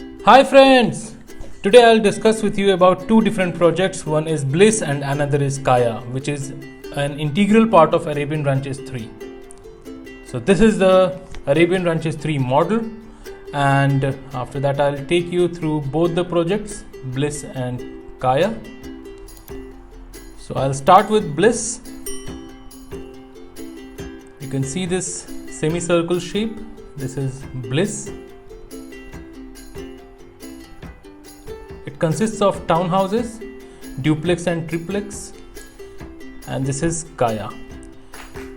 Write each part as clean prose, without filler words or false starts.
Hi friends! Today I'll discuss with you about two different projects. One is Bliss and another is Kaya, which is an integral part of Arabian Ranches 3. So this is the Arabian Ranches 3 model, and after that I'll take you through both the projects, Bliss and Kaya. So I'll start with Bliss. You can see this semicircle shape. This is Bliss. It consists of townhouses, duplex and triplex, and this is Kaya.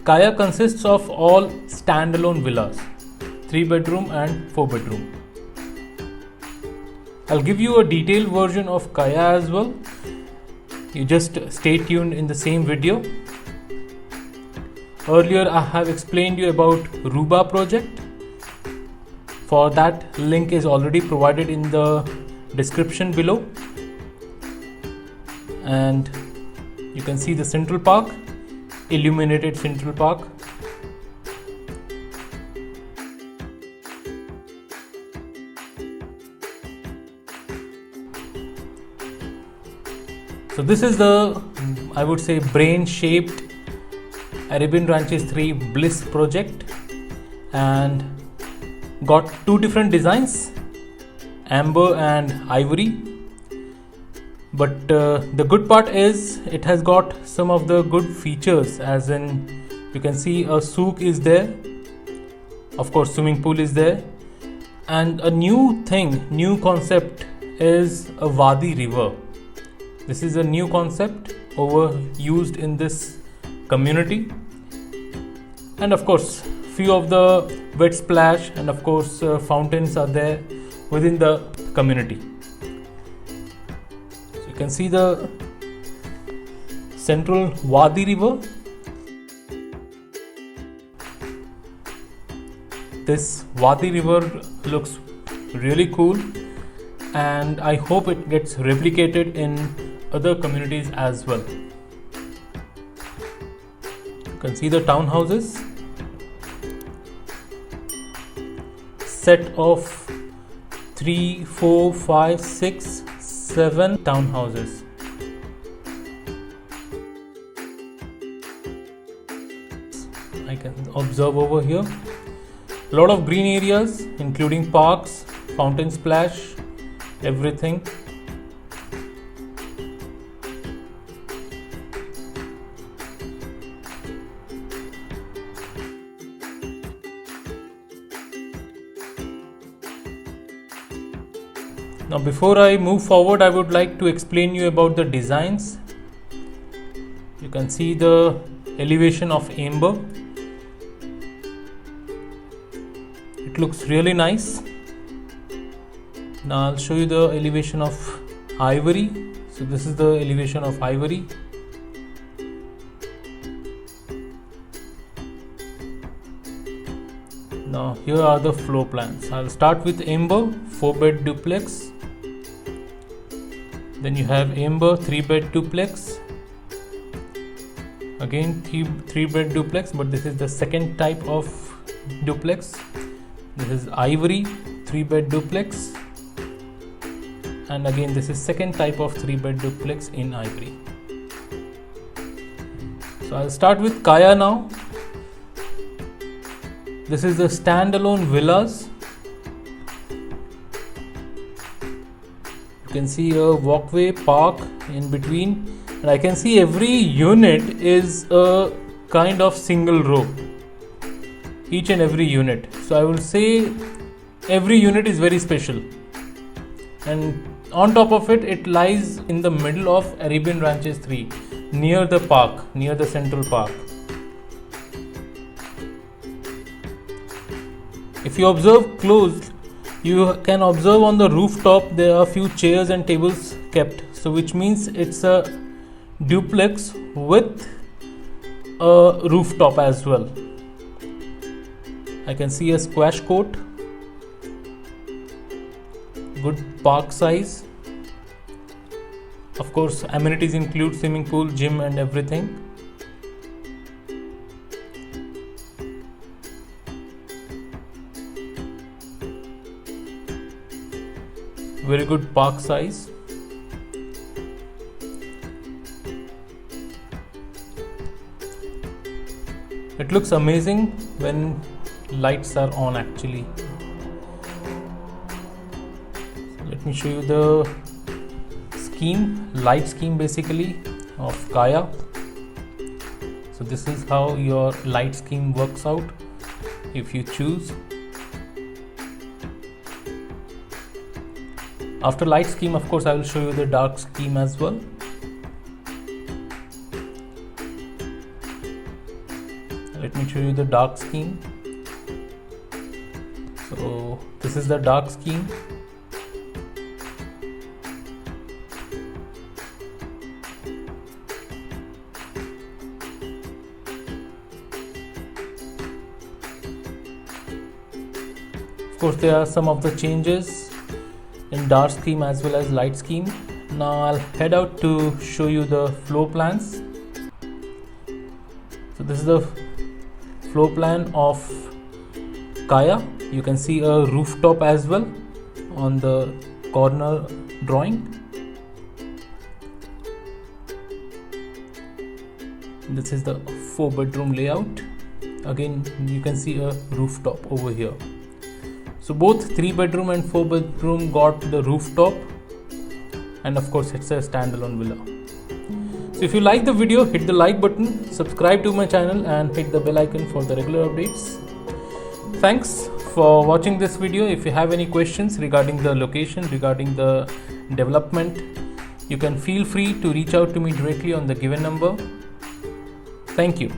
Kaya consists of all standalone villas, 3 bedroom and 4 bedroom. I'll give you a detailed version of Kaya as well. You just stay tuned in the same video. Earlier I have explained you about Ruba project. For that, link is already provided in the description below, and you can see the Central Park, illuminated Central Park. So this is the, I would say, brain shaped Arabian Ranches 3 Bliss project, and got two different designs, amber and ivory. But the good part is it has got some of the good features, as in you can see a souk is there, of course swimming pool is there, and a new concept is a Wadi river. This is a new concept overused in this community, and of course few of the wet splash and of course fountains are there within the community. So you can see the central Wadi river. This Wadi river looks really cool, and I hope it gets replicated in other communities as well. You can see the townhouses, set of 3, 4, 5, 6, 7 townhouses. I can observe over here a lot of green areas, including parks, fountain splash, everything. Now before I move forward, I would like to explain you about the designs. You can see the elevation of amber. It looks really nice. Now I'll show you the elevation of ivory. So this is the elevation of ivory. Now here are the floor plans. I'll start with amber 4-bed duplex. Then you have amber 3-bed duplex. Again 3-bed duplex, but this is the second type of duplex. This is ivory 3-bed duplex, and again this is second type of 3-bed duplex in ivory. So I'll start with Kaya now. This is the standalone villas. You can see a walkway, park in between, and I can see every unit is a kind of single row, each and every unit. So I would say every unit is very special, and on top of it, it lies in the middle of Arabian Ranches 3, near the park, near the Central Park. If you observe close, you can observe on the rooftop there are few chairs and tables kept, so which means it's a duplex with a rooftop as well. I can see a squash court, good park size. Of course, amenities include swimming pool, gym and everything. very good park size. It looks amazing when lights are on actually. Let me show you the scheme, light scheme basically of Kaya. So this is how your light scheme works out if you choose. After light scheme, of course, I will show you the dark scheme as well. Let me show you the dark scheme. So this is the dark scheme. Of course, there are some of the changes in dark scheme as well as light scheme. Now I'll head out to show you the floor plans. So this is the floor plan of Kaya. You can see a rooftop as well on the corner drawing. This is the 4-bedroom layout. Again, you can see a rooftop over here. So both 3-bedroom and 4-bedroom got the rooftop, and of course it's a standalone villa. So if you like the video, hit the like button, subscribe to my channel and hit the bell icon for the regular updates. Thanks for watching this video. If you have any questions regarding the location, regarding the development, you can feel free to reach out to me directly on the given number. Thank you.